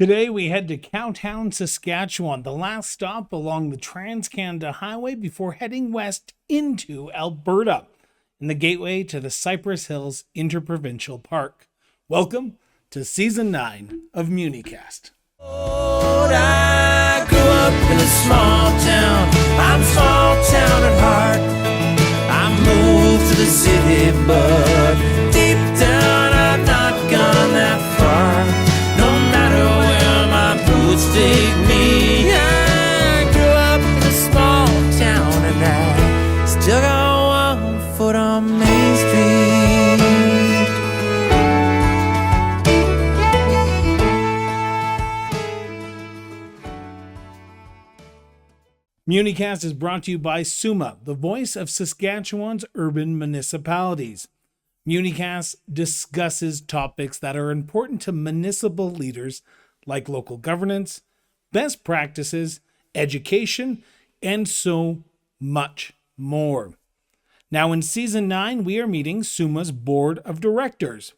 Today we head to Cowtown, Saskatchewan, the last stop along the Trans-Canada Highway before heading west into Alberta, in the gateway to the Cypress Hills Interprovincial Park. Welcome to Season 9 of Municast. I grew up in a small town. I'm small town at heart. I moved to the city, but deep down I've not gone that far. No matter where my boots take me, I grew up in a small town and I still got one foot on Main Street. Municast is brought to you by SUMA, the voice of Saskatchewan's urban municipalities. Municast discusses topics that are important to municipal leaders like local governance, best practices, education, and so much more. Now in Season 9, we are meeting SUMA's Board of Directors.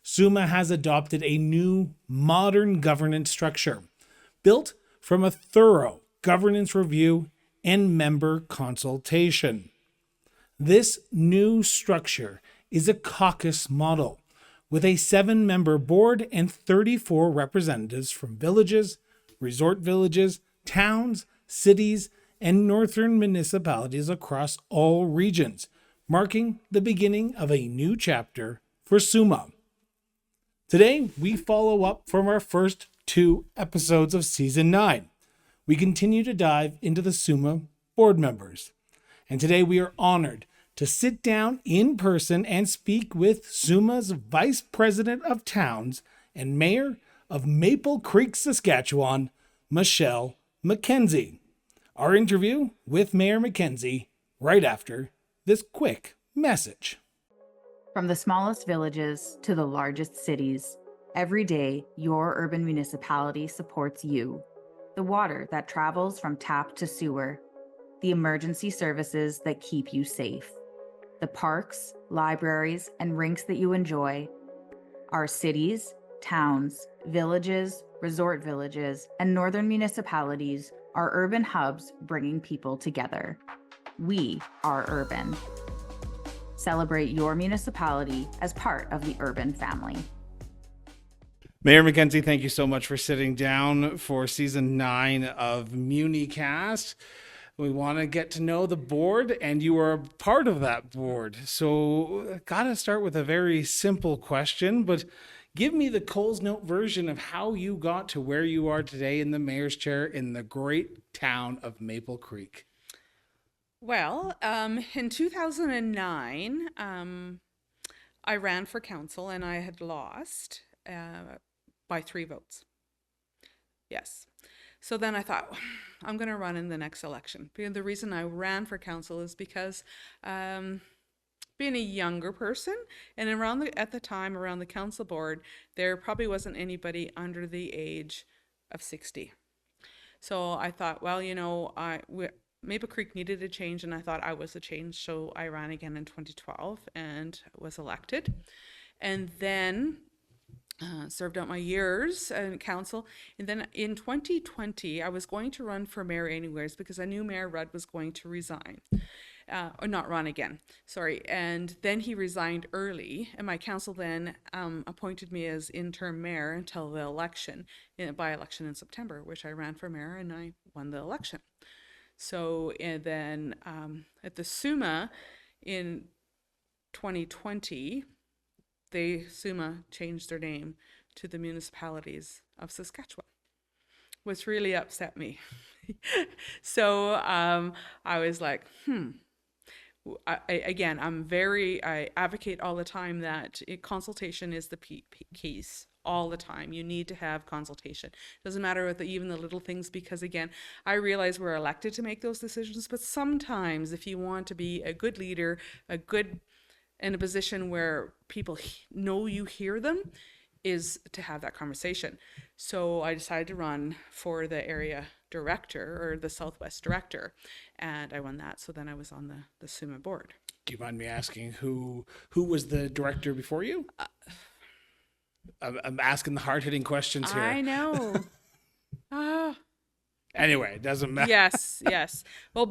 SUMA has adopted a new, modern governance structure, built from a thorough governance review and member consultation. This new structure is a caucus model with a 7-member board and 34 representatives from villages, resort villages, towns, cities, and northern municipalities across all regions, marking the beginning of a new chapter for SUMA. Today, we follow up from our first 2 episodes of Season 9. We continue to dive into the SUMA board members. And today we are honored to sit down in person and speak with SUMA's Vice President of Towns and Mayor of Maple Creek, Saskatchewan, Michelle McKenzie. Our interview with Mayor McKenzie right after this quick message. From the smallest villages to the largest cities, every day your urban municipality supports you. The water that travels from tap to sewer, the emergency services that keep you safe, the parks, libraries, and rinks that you enjoy, our cities, towns, villages, resort villages, and northern municipalities are urban hubs bringing people together. We are urban. Celebrate your municipality as part of the urban family. Mayor McKenzie, thank you so much for sitting down for Season 9 of Municast. We want to get to know the board, and you are a part of that board. So got to start with a very simple question, but give me the Coles Note version of how you got to where you are today in the mayor's chair in the great town of Maple Creek. Well, in 2009, I ran for council and I had lost by 3 votes. Yes. So then I thought, I'm going to run in the next election. And the reason I ran for council is because being a younger person, and at the time around the council board, there probably wasn't anybody under the age of 60. So I thought, well, Maple Creek needed a change, and I thought I was a change. So I ran again in 2012 and was elected. And then served out my years in council. And then in 2020, I was going to run for mayor anyways because I knew Mayor Rudd was going to resign. Or not run again, sorry. And then he resigned early, and my council then appointed me as interim mayor until the election, by-election in September, which I ran for mayor and I won the election. So and then at the SUMA in 2020, SUMA changed their name to the Municipalities of Saskatchewan, which really upset me. So I was like, I advocate all the time that consultation is the piece all the time. You need to have consultation. Doesn't matter with even the little things, because again, I realize we're elected to make those decisions, but sometimes if you want to be a good leader, in a position where people know you hear them, is to have that conversation. So I decided to run for the area director, or the Southwest director, and I won that. So then I was on the SUMA board. Do you mind me asking who was the director before you? I'm asking the hard-hitting questions here. I know. Ah. Anyway, it doesn't matter. Yes, yes. Well,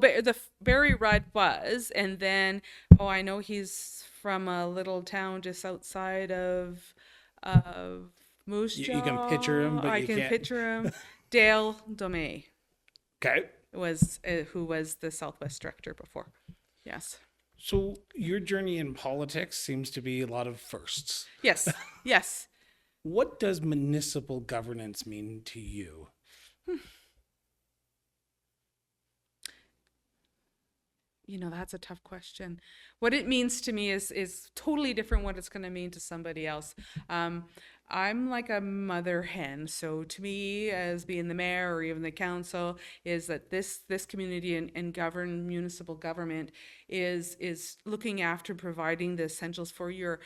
Barry Rudd was, and then I know he's from a little town just outside of Moose Jaw. You can picture him, but I you can can't. picture him. Dale Domey Okay. was who was the Southwest director before. Yes. So your journey in politics seems to be a lot of firsts. Yes. Yes. What does municipal governance mean to you? You know, that's a tough question. What it means to me is totally different what it's going to mean to somebody else. I'm like a mother hen. So to me, as being the mayor or even the council, is that this community and govern municipal government is looking after providing the essentials for your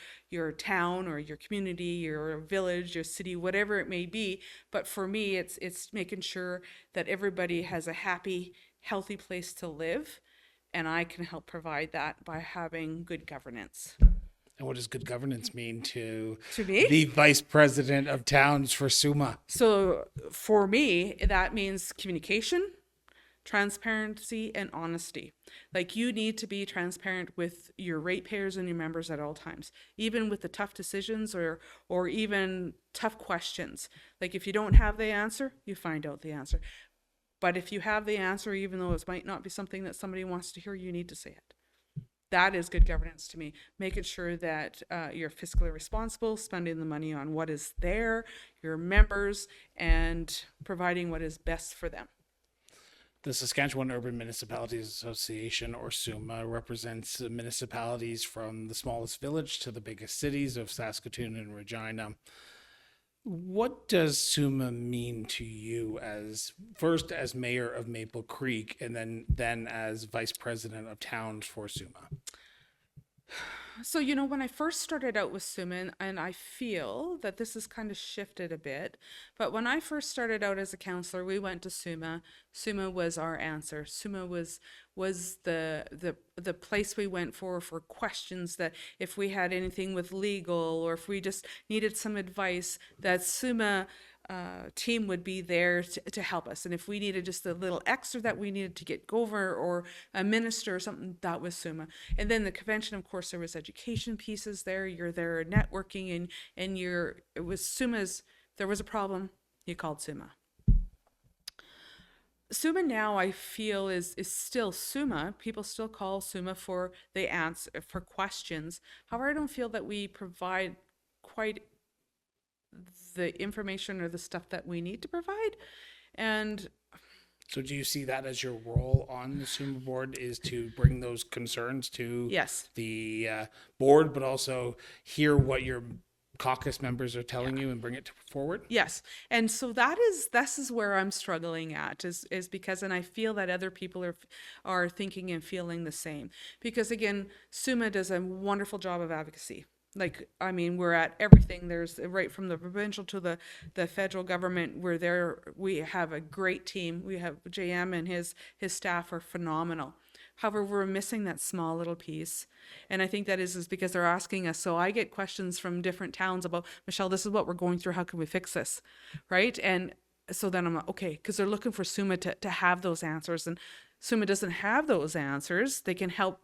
town or your community, your village, your city, whatever it may be. But for me, it's making sure that everybody has a happy, healthy place to live. And I can help provide that by having good governance. And what does good governance mean to me? the vice president of towns for SUMA? So for me, that means communication, transparency, and honesty. Like, you need to be transparent with your ratepayers and your members at all times, even with the tough decisions or even tough questions. Like, if you don't have the answer, you find out the answer. But if you have the answer, even though it might not be something that somebody wants to hear, you need to say it. That is good governance to me. Making sure that you're fiscally responsible, spending the money on what is there, your members, and providing what is best for them. The Saskatchewan Urban Municipalities Association, or SUMA, represents municipalities from the smallest village to the biggest cities of Saskatoon and Regina. What does SUMA mean to you as mayor of Maple Creek and then as vice president of towns for SUMA? So, you know, when I first started out with SUMA, and I feel that this has kind of shifted a bit, but when I first started out as a councillor, we went to SUMA. SUMA was our answer. SUMA was the place we went for questions, that if we had anything with legal or if we just needed some advice, that SUMA team would be there to help us. And if we needed just a little extra that we needed to get over, or a minister or something, that was SUMA. And then the convention, of course, there was education pieces there. You're there networking, and it was SUMA's. There was a problem, you called SUMA. SUMA now, I feel, is still SUMA. People still call SUMA for the answer, for questions. However, I don't feel that we provide quite the information or the stuff that we need to provide. And so do you see that as your role on the SUMA board, is to bring those concerns to yes, the board, but also hear what your caucus members are telling you and bring it forward? Yes. And so this is where I'm struggling at, is because, and I feel that other people are thinking and feeling the same, because again, SUMA does a wonderful job of advocacy. Like, I mean, we're at everything. There's right from the provincial to the federal government. We're there. We have a great team. We have JM and his staff are phenomenal. However, we're missing that small little piece. And I think that is because they're asking us. So I get questions from different towns about, Michelle, this is what we're going through. How can we fix this? Right? And so then I'm like, okay, because they're looking for SUMA to have those answers. And SUMA doesn't have those answers. They can help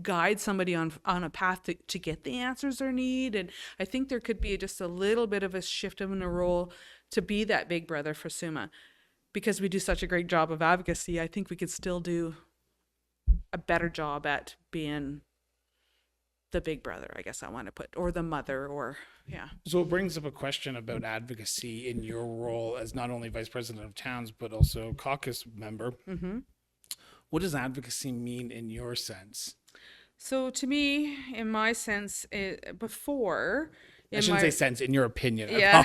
guide somebody on a path to get the answers they need. And I think there could be just a little bit of a shift in a role to be that big brother for SUMA. Because we do such a great job of advocacy, I think we could still do a better job at being the big brother, I guess I want to put, or the mother, or yeah. So it brings up a question about advocacy in your role as not only vice president of towns, but also caucus member. Mm-hmm. What does advocacy mean in your sense? So to me, in my sense, before... I shouldn't say sense, in your opinion. Yeah.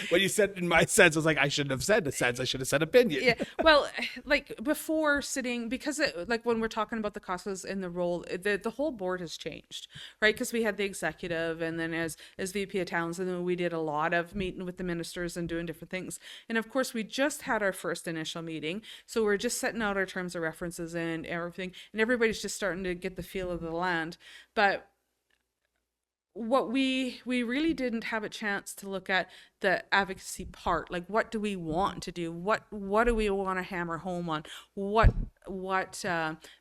When you said in my sense, I was like, I shouldn't have said a sense. I should have said opinion. Yeah. Well, like before sitting, because like when we're talking about the causes and the role, the whole board has changed, right? Because we had the executive, and then as VP of Towns, and then we did a lot of meeting with the ministers and doing different things. And of course, we just had our first initial meeting. So we're just setting out our terms of references and everything. And everybody's just starting to get the feel of the land. But what we really didn't have a chance to look at the advocacy part, like what do we want to do, what do we want to hammer home on, what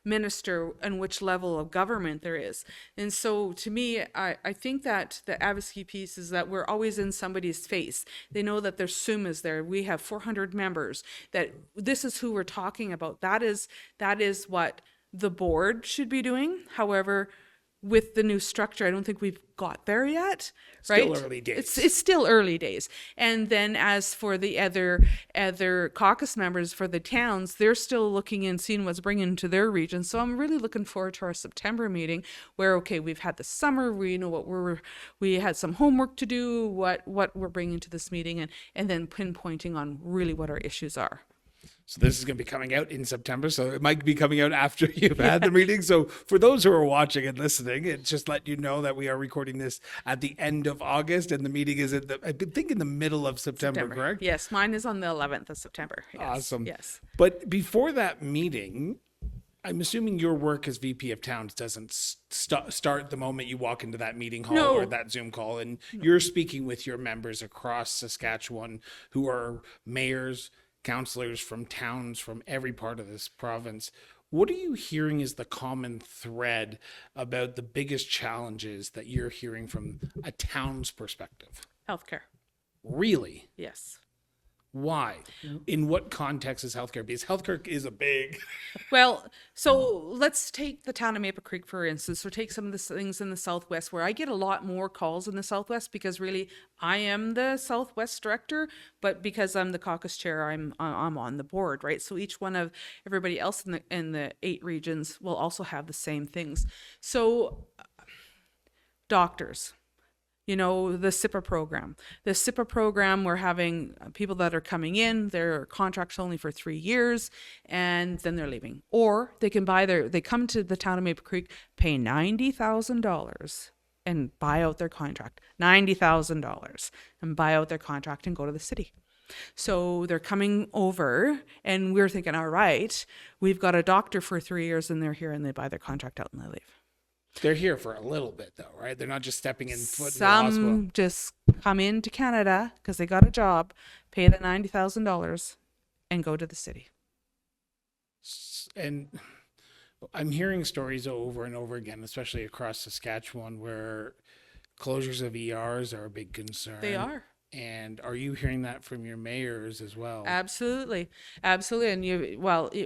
minister and which level of government there is. And so to me, I think that the advocacy piece is that we're always in somebody's face. They know that there's SUMAs there, we have 400 members, that this is who we're talking about. That is what the board should be doing. However, with the new structure, I don't think we've got there yet, right? Still early days. It's still early days. And then as for the other caucus members for the towns, they're still looking and seeing what's bringing to their region. So I'm really looking forward to our September meeting where, okay, we've had the summer, we know what we had some homework to do, what we're bringing to this meeting, and then pinpointing on really what our issues are. So this is going to be coming out in September. So it might be coming out after you've had the meeting. So for those who are watching and listening, it's just let you know that we are recording this at the end of August, and the meeting is I think in the middle of September, correct? Yes, mine is on the 11th of September. Yes. Awesome. Yes. But before that meeting, I'm assuming your work as VP of Towns doesn't start the moment you walk into that meeting hall No. or that Zoom call, and you're speaking with your members across Saskatchewan who are mayors, councillors from towns from every part of this province. What are you hearing is the common thread about the biggest challenges that you're hearing from a town's perspective? Healthcare. Really? Yes. Why? In what context is healthcare? Because healthcare is a big... Well, so let's take the town of Maple Creek, for instance, or take some of the things in the Southwest where I get a lot more calls in the Southwest because really I am the Southwest director, but because I'm the caucus chair, I'm on the board, right? So each one of everybody else in the 8 regions will also have the same things. So doctors. You know, the SIPA program. The SIPA program, we're having people that are coming in, their contract's only for 3 years, and then they're leaving. Or they can they come to the town of Maple Creek, pay $90,000 and buy out their contract. $90,000 and buy out their contract and go to the city. So they're coming over and we're thinking, all right, we've got a doctor for 3 years and they're here and they buy their contract out and they leave. They're here for a little bit, though, right? They're not just stepping in foot in the hospital. Some just come into Canada because they got a job, pay the $90,000, and go to the city. And I'm hearing stories over and over again, especially across Saskatchewan, where closures of ERs are a big concern. They are. And are you hearing that from your mayors as well? Absolutely. And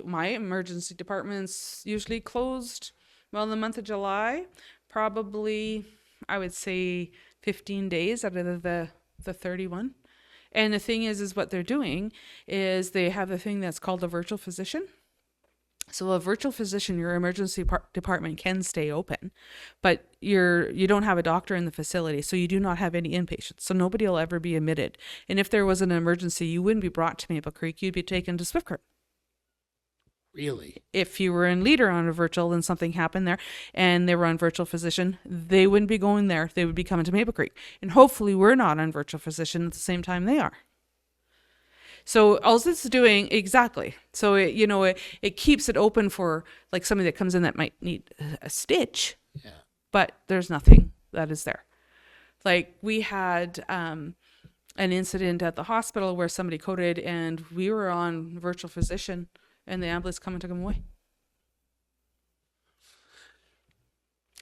my emergency department's usually closed. Well, in the month of July, probably, I would say 15 days out of the 31. And the thing is what they're doing is they have a thing that's called a virtual physician. So a virtual physician, your emergency department can stay open, but you don't have a doctor in the facility, so you do not have any inpatients. So nobody will ever be admitted. And if there was an emergency, you wouldn't be brought to Maple Creek, you'd be taken to Swiftcurrent. Really? If you were in Leader on a virtual and something happened there and they were on virtual physician, they wouldn't be going there. They would be coming to Maple Creek. And hopefully we're not on virtual physician at the same time they are. So all it's doing, exactly. So, it keeps it open for like somebody that comes in that might need a stitch, but there's nothing that is there. Like we had an incident at the hospital where somebody coded and we were on virtual physician and the ambulance come and took them away.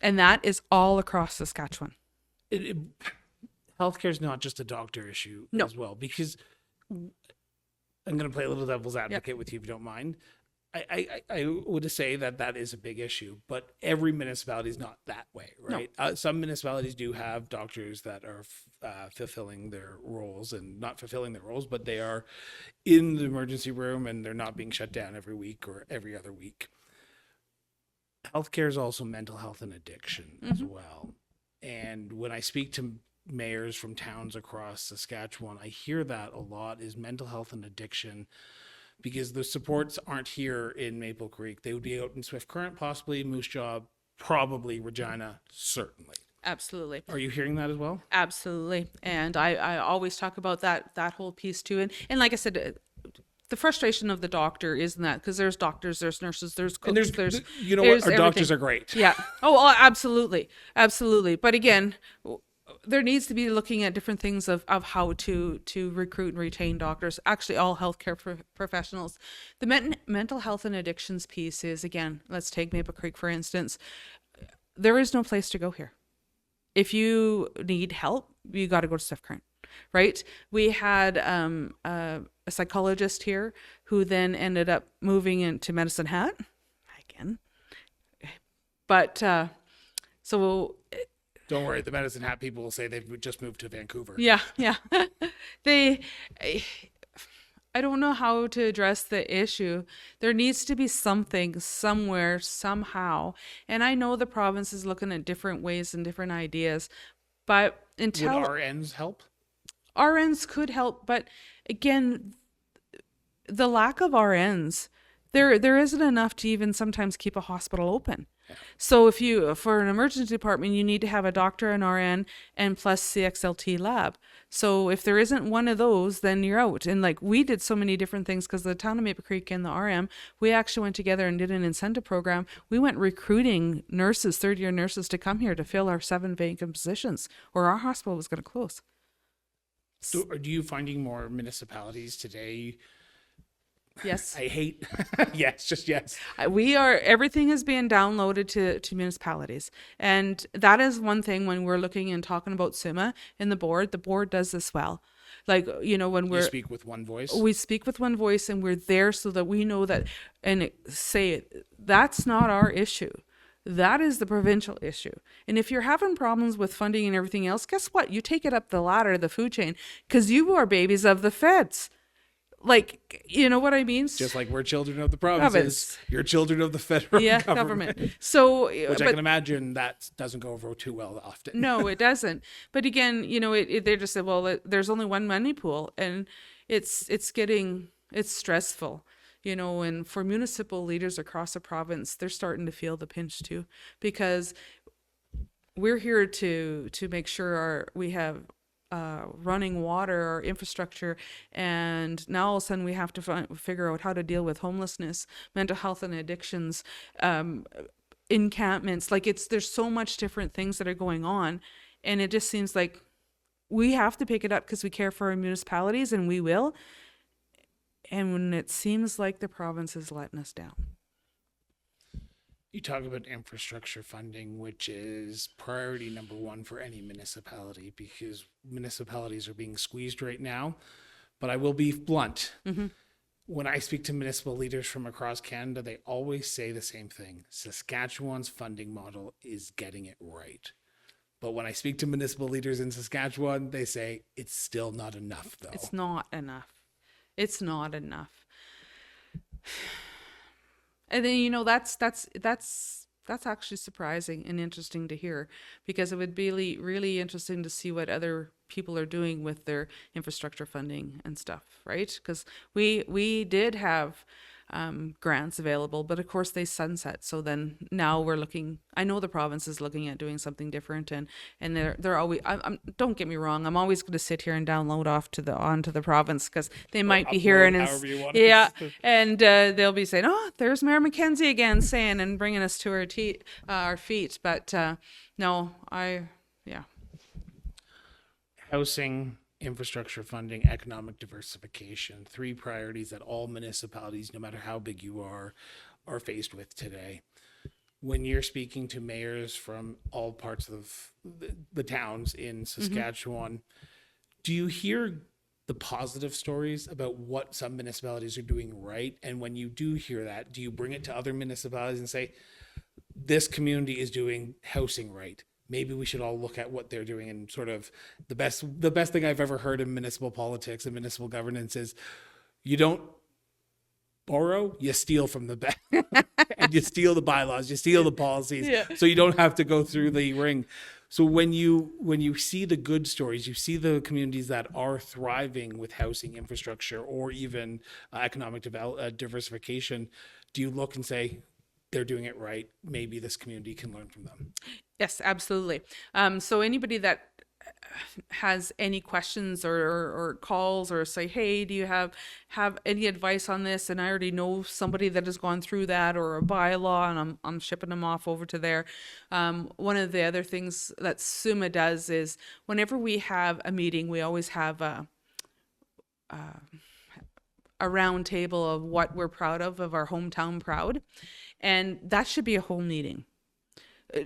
And that is all across Saskatchewan. Healthcare is not just a doctor issue as well, because I'm going to play a little devil's advocate with you, if you don't mind. I would say that is a big issue, but every municipality is not that way, right? No. Some municipalities do have doctors that are fulfilling their roles, and not fulfilling their roles, but they are in the emergency room and they're not being shut down every week or every other week. Healthcare is also mental health and addiction as well. And when I speak to mayors from towns across Saskatchewan, I hear that a lot is mental health and addiction, because the supports aren't here in Maple Creek. They would be out in Swift Current, possibly Moose Jaw, probably Regina, certainly. Absolutely. Are you hearing that as well? Absolutely. And I always talk about that whole piece too. And like I said, the frustration of the doctor isn't that, because there's doctors, there's nurses, there's cooks, And there's you know there's what? Our doctors everything. are great. Yeah. Oh, absolutely. Absolutely. But again, there needs to be looking at different things of how to recruit and retain doctors, actually all healthcare professionals. The mental health and addictions piece is, again, let's take Maple Creek, for instance. There is no place to go here. If you need help, you got to go to Steph Current, right? We had a psychologist here who then ended up moving into Medicine Hat again. But so Don't worry, the Medicine Hat people will say they've just moved to Vancouver. yeah. I don't know how to address the issue. There needs to be something somewhere, somehow. And I know the province is looking at different ways and different ideas, but until Would RNs help? RNs could help, but again, the lack of RNs, there isn't enough to even sometimes keep a hospital open. So if you, for an emergency department, you need to have a doctor, an RN, and plus CXLT lab. So if there isn't one of those, then you're out. And like, we did so many different things, because the town of Maple Creek and the RM, we actually went together and did an incentive program. We went recruiting nurses, third-year nurses, to come here to fill our 7 vacant positions, or our hospital was going to close. So are you finding more municipalities today? Yes. I hate, yes, just yes. Everything is being downloaded to municipalities. And that is one thing when we're looking and talking about SUMA and the board does this well. Like, when You speak with one voice? we speak with one voice, and we're there so that we know that, and say, that's not our issue. That is the provincial issue. And if you're having problems with funding and everything else, guess what? You take it up the ladder, the food chain, because you are babies of the feds. Like, you know what I mean? Just like we're children of the provinces, you're children of the federal government. So, Which I can imagine that doesn't go over too well often. No, it doesn't. But again, they just said, well, there's only one money pool, and it's stressful, and for municipal leaders across the province, they're starting to feel the pinch too, because we're here to make sure we have running water or infrastructure, and now all of a sudden we have to figure out how to deal with homelessness, mental health and addictions, encampments. Like, there's so much different things that are going on, and it just seems like we have to pick it up because we care for our municipalities, and we will. And when it seems like the province is letting us down. You talk about infrastructure funding, which is priority number one for any municipality, because municipalities are being squeezed right now. But I will be blunt. Mm-hmm. When I speak to municipal leaders from across Canada, they always say the same thing. Saskatchewan's funding model is getting it right. But when I speak to municipal leaders in Saskatchewan, they say it's still not enough, though. It's not enough. It's not enough. And then, that's actually surprising and interesting to hear, because it would be really, really interesting to see what other people are doing with their infrastructure funding and stuff, right? Because we did have grants available, but of course they sunset. So then now we're looking, I know the province is looking at doing something different, and they're always, don't get me wrong, I'm always going to sit here and download onto the province, because they might be hearing us, and they'll be saying, oh, there's Mayor McKenzie again saying and bringing us to our feet. But no, Housing, infrastructure funding, economic diversification, 3 priorities that all municipalities, no matter how big you are faced with today. When you're speaking to mayors from all parts of the towns in Saskatchewan, do you hear the positive stories about what some municipalities are doing right? And when you do hear that, do you bring it to other municipalities and say, this community is doing housing right? Maybe we should all look at what they're doing. And sort of the best thing I've ever heard in municipal politics and municipal governance is, you don't borrow, you steal from the bank. And you steal the bylaws, you steal the policies, so you don't have to go through the ring. So when you see the good stories, you see the communities that are thriving with housing, infrastructure, or even economic diversification, do you look and say, they're doing it right, maybe this community can learn from them? Yes, absolutely. So anybody that has any questions or calls or say, hey, do you have any advice on this? And I already know somebody that has gone through that, or a bylaw, and I'm shipping them off over to there. One of the other things that SUMA does is whenever we have a meeting, we always have a round table of what we're proud of our hometown proud. And that should be a whole meeting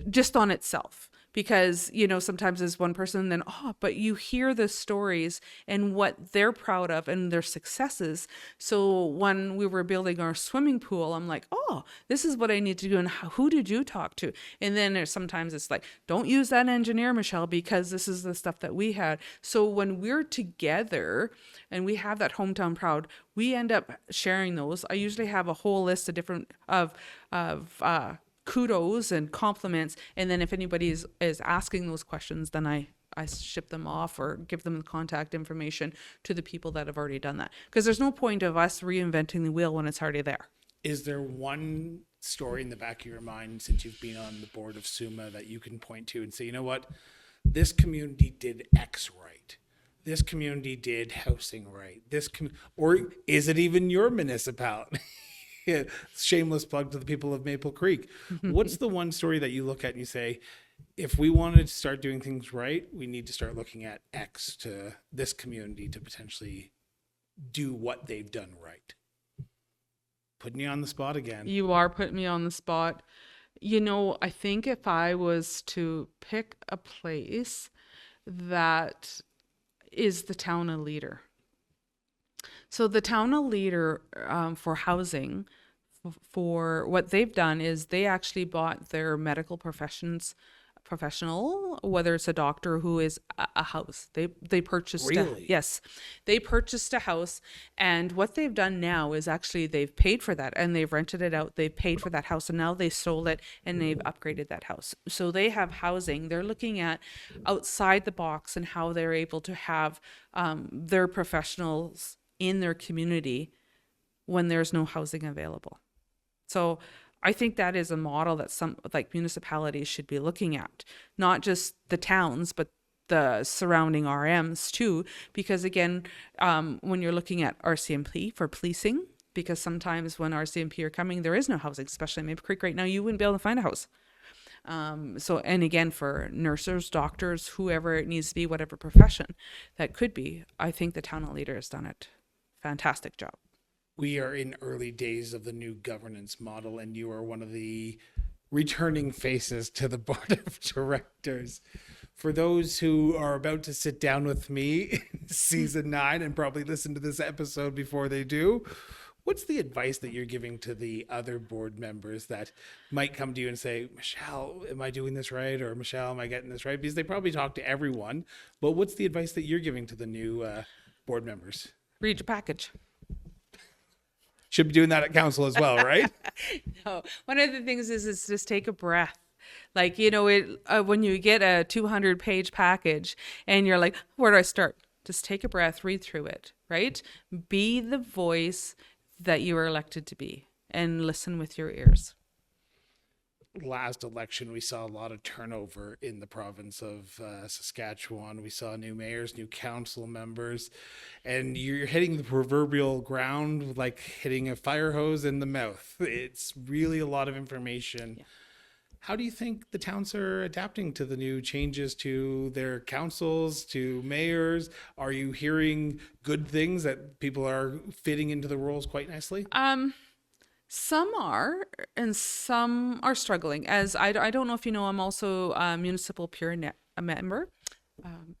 just on itself. Because, sometimes there's one person, then, but you hear the stories and what they're proud of and their successes. So when we were building our swimming pool, I'm like, this is what I need to do. And who did you talk to? And then sometimes it's like, don't use that engineer, Michelle, because this is the stuff that we had. So when we're together and we have that hometown proud, we end up sharing those. I usually have a whole list of different kudos and compliments, and then if anybody is asking those questions, then I ship them off or give them the contact information to the people that have already done that, because there's no point of us reinventing the wheel when it's already there. Is there one story in the back of your mind since you've been on the board of SUMA that you can point to and say, you know what, this community did X right, this community did housing right, or is it even your municipality? Yeah, shameless plug to the people of Maple Creek. What's the one story that you look at and you say, if we wanted to start doing things right, we need to start looking at X to this community to potentially do what they've done right? Putting you on the spot again. You are putting me on the spot. I think if I was to pick a place that is the town of Leader. So the town of Leader for housing, for what they've done is they actually bought their medical professional, whether it's a doctor who is a house. They purchased Really? Yes, they purchased a house, and what they've done now is actually they've paid for that and they've rented it out. They've paid for that house and now they sold it and they've upgraded that house. So they have housing. They're looking at outside the box and how they're able to have their professionals in their community when there's no housing available. So I think that is a model that some municipalities should be looking at, not just the towns, but the surrounding RMs too, because again, when you're looking at RCMP for policing, because sometimes when RCMP are coming, there is no housing, especially in Maple Creek right now, you wouldn't be able to find a house. And again, for nurses, doctors, whoever it needs to be, whatever profession that could be, I think the town of Leader has done it. Fantastic job. We are in early days of the new governance model, and you are one of the returning faces to the board of directors. For those who are about to sit down with me in season 9 and probably listen to this episode before they do, what's the advice that you're giving to the other board members that might come to you and say, Michelle, am I doing this right? Or Michelle, am I getting this right? Because they probably talk to everyone, but what's the advice that you're giving to the new board members? Read your package. Should be doing that at council as well, right? No, one of the things is just take a breath. When you get a 200-page package and you're like, where do I start? Just take a breath, read through it, right? Be the voice that you are elected to be and listen with your ears. Last election, we saw a lot of turnover in the province of Saskatchewan. We saw new mayors, new council members, and you're hitting the proverbial ground like hitting a fire hose in the mouth. It's really a lot of information. Yeah. How do you think the towns are adapting to the new changes to their councils, to mayors? Are you hearing good things that people are fitting into the roles quite nicely? Some are, and some are struggling. As I don't know if you know, I'm also a municipal peer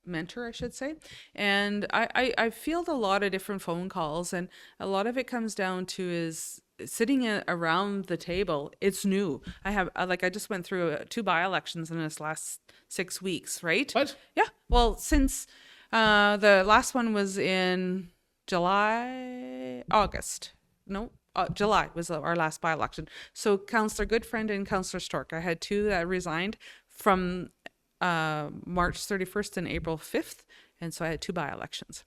mentor, I should say. And I field a lot of different phone calls, and a lot of it comes down to is sitting around the table. It's new. I just went through 2 by-elections in this last 6 weeks, right? What? Yeah. Well, since the last one was in July was our last by-election. So Councillor Goodfriend and Councillor Stork, I had 2 that resigned from March 31st and April 5th. And so I had 2 by-elections.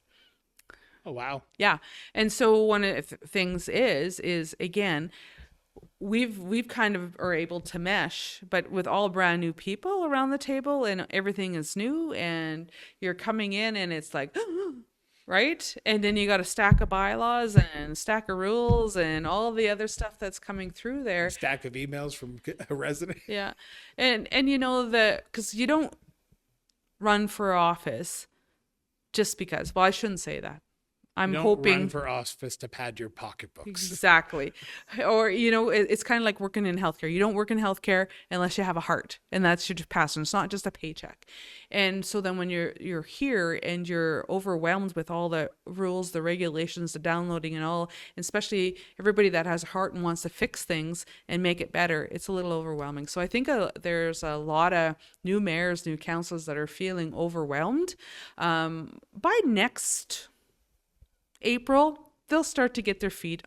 Oh, wow. Yeah. And so one of the things is again, we've kind of are able to mesh, but with all brand new people around the table and everything is new and you're coming in and it's like, right? And then you got a stack of bylaws and a stack of rules and all the other stuff that's coming through there. A stack of emails from a resident. Yeah. And you know that because you don't run for office just because. Well, I shouldn't say that. I'm Don't hoping run for office to pad your pocketbooks. exactly. Or, you know, it's kind of like working in healthcare. You don't work in healthcare unless you have a heart, and that's your passion. It's not just a paycheck. And so then when you're here and you're overwhelmed with all the rules, the regulations, the downloading and all, especially everybody that has a heart and wants to fix things and make it better, it's a little overwhelming. So I think there's a lot of new mayors, new councils that are feeling overwhelmed. By next April, they'll start to get their feet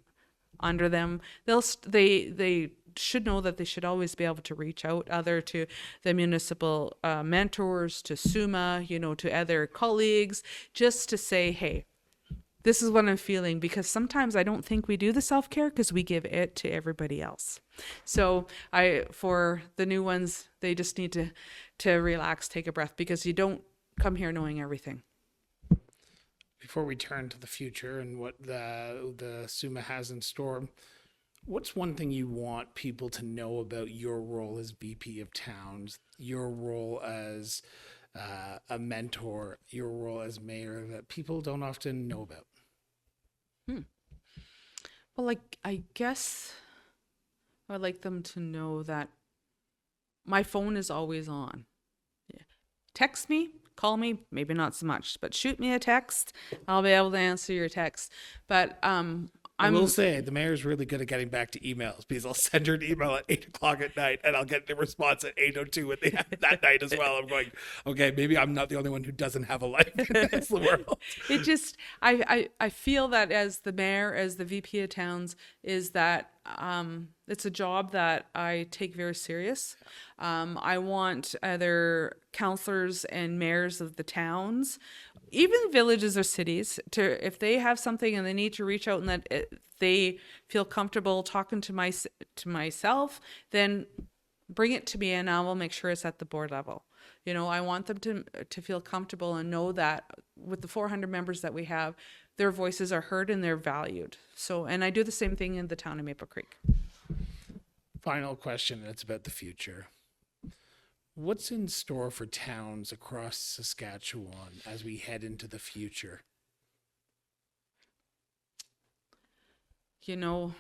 under them. They should know that they should always be able to reach out to the municipal mentors, to SUMA, you know, to other colleagues, just to say, hey, this is what I'm feeling, because sometimes I don't think we do the self-care because we give it to everybody else. So for the new ones, they just need to relax, take a breath, because you don't come here knowing everything. Before we turn to the future and what the SUMA has in store, what's one thing you want people to know about your role as VP of Towns, your role as a mentor, your role as mayor that people don't often know about? Well, I guess I'd like them to know that my phone is always on. Yeah. Text me, call me, maybe not so much, but shoot me a text. I'll be able to answer your text. But I will say the mayor's really good at getting back to emails, because I'll send her an email at 8:00 at night and I'll get the response at 8:02 that night as well. I'm going, okay, maybe I'm not the only one who doesn't have a life in this world. It just, I feel that as the mayor, as the VP of Towns, is that it's a job that I take very serious. I want other councillors and mayors of the towns, even villages or cities, to, if they have something and they need to reach out and that they feel comfortable talking to myself, then bring it to me and I will make sure it's at the board level. You know, I want them to feel comfortable and know that with the 400 members that we have, their voices are heard and they're valued. So, and I do the same thing in the town of Maple Creek. Final question, it's about the future. What's in store for towns across Saskatchewan as we head into the future? You know,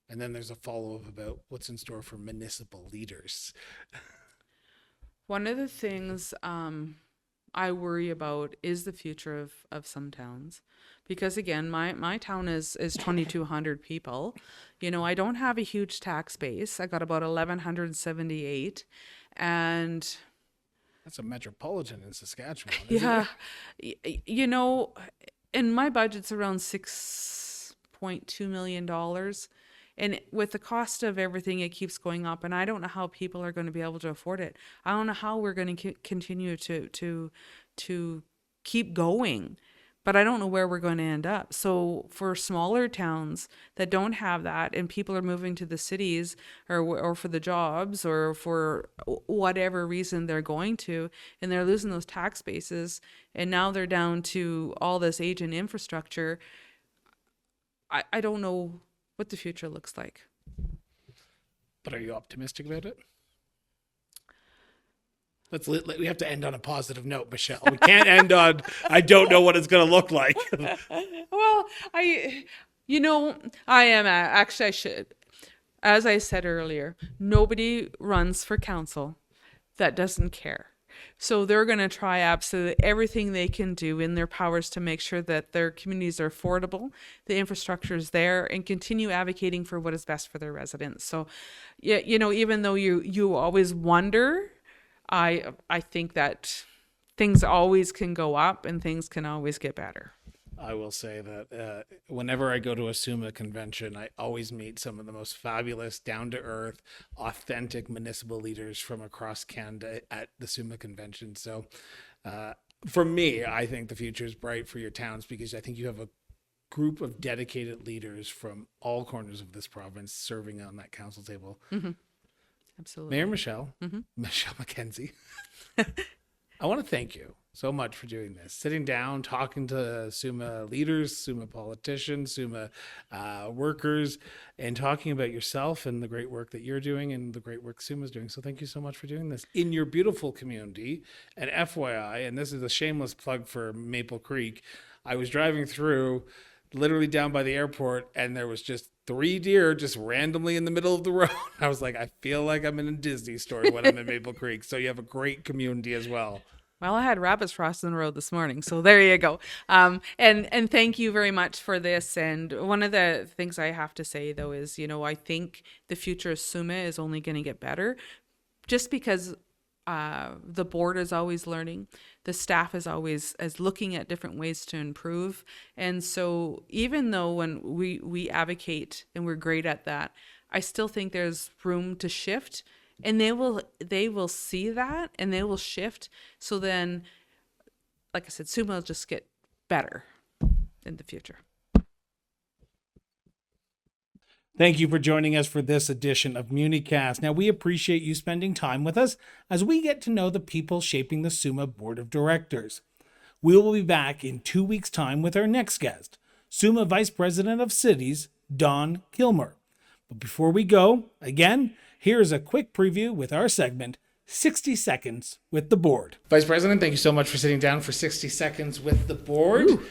and then there's a follow-up about what's in store for municipal leaders. One of the things I worry about is the future of some towns, because again, my town is 2,200 people. You know, I don't have a huge tax base. I got about 1,178, and that's a metropolitan in Saskatchewan. Yeah, you know, and my budget's around $6.2 million. And with the cost of everything, it keeps going up, and I don't know how people are going to be able to afford it. I don't know how we're going to continue to keep going, but I don't know where we're going to end up. So for smaller towns that don't have that, and people are moving to the cities or for the jobs or for whatever reason they're going to, and they're losing those tax bases, and now they're down to all this aging infrastructure, I don't know what the future looks like. But are you optimistic about it? We have to end on a positive note, Michelle. We can't end on, I don't know what it's going to look like. Well, I am, actually I should, as I said earlier, nobody runs for council that doesn't care. So they're going to try absolutely everything they can do in their powers to make sure that their communities are affordable, the infrastructure is there, and continue advocating for what is best for their residents. So, yeah, you know, even though you always wonder, I think that things always can go up and things can always get better. I will say that whenever I go to a SUMA convention, I always meet some of the most fabulous, down-to-earth, authentic municipal leaders from across Canada at the SUMA convention. So for me, I think the future is bright for your towns, because I think you have a group of dedicated leaders from all corners of this province serving on that council table. Absolutely. Mayor Michelle, Michelle McKenzie, I want to thank you so much for doing this, sitting down, talking to SUMA leaders, SUMA politicians, SUMA workers, and talking about yourself and the great work that you're doing and the great work SUMA is doing. So thank you so much for doing this in your beautiful community. And FYI, and this is a shameless plug for Maple Creek, I was driving through literally down by the airport and there was just 3 deer just randomly in the middle of the road. I was like, I feel like I'm in a Disney story when I'm in Maple Creek. So you have a great community as well. Well, I had rabbits crossing the road this morning, so there you go. And thank you very much for this. And one of the things I have to say, though, is, I think the future of SUMA is only going to get better just because the board is always learning. The staff is always looking at different ways to improve. And so even though when we advocate and we're great at that, I still think there's room to shift. And they will see that and they will shift. So then, like I said, SUMA will just get better in the future. Thank you for joining us for this edition of Municast. Now, we appreciate you spending time with us as we get to know the people shaping the SUMA Board of Directors. We will be back in 2 weeks' time with our next guest, SUMA Vice President of Cities, Don Kilmer. But before we go, again, here's a quick preview with our segment, 60 Seconds with the Board. Vice President, thank you so much for sitting down for 60 Seconds with the Board. Ooh.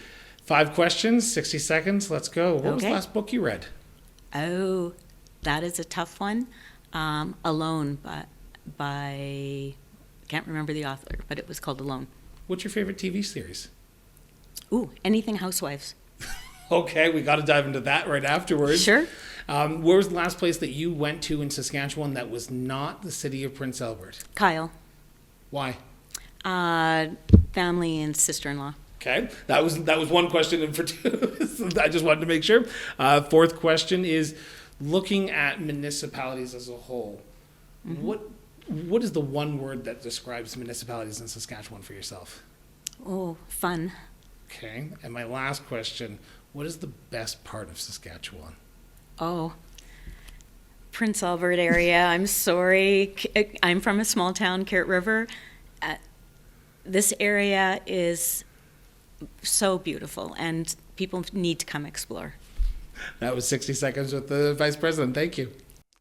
5 questions, 60 seconds. Let's go. What was the last book you read? Oh, that is a tough one. Alone, by I can't remember the author, but it was called Alone. What's your favorite TV series? Ooh, anything Housewives. Okay, we got to dive into that right afterwards. Sure. Where was the last place that you went to in Saskatchewan that was not the city of Prince Albert? Kyle. Why? Family and sister-in-law. Okay, that was one question and for 2. So I just wanted to make sure. 4th question is, looking at municipalities as a whole, what is the one word that describes municipalities in Saskatchewan for yourself? Oh, fun. Okay, and my last question, what is the best part of Saskatchewan? Oh, Prince Albert area. I'm sorry. I'm from a small town, Carrot River. This area is so beautiful, and people need to come explore. That was 60 Seconds with the Vice President. Thank you.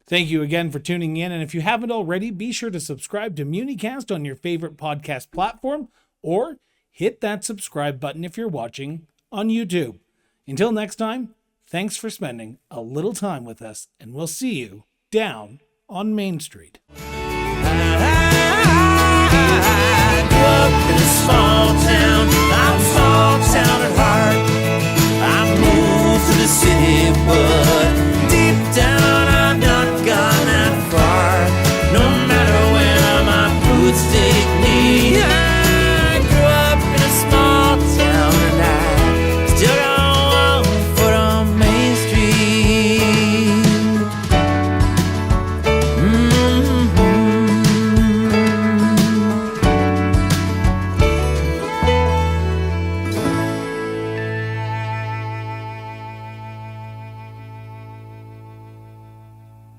Thank you again for tuning in. And if you haven't already, be sure to subscribe to Municast on your favorite podcast platform or hit that subscribe button if you're watching on YouTube. Until next time, thanks for spending a little time with us, and we'll see you down on Main Street. I grew up in a small town. I'm small town.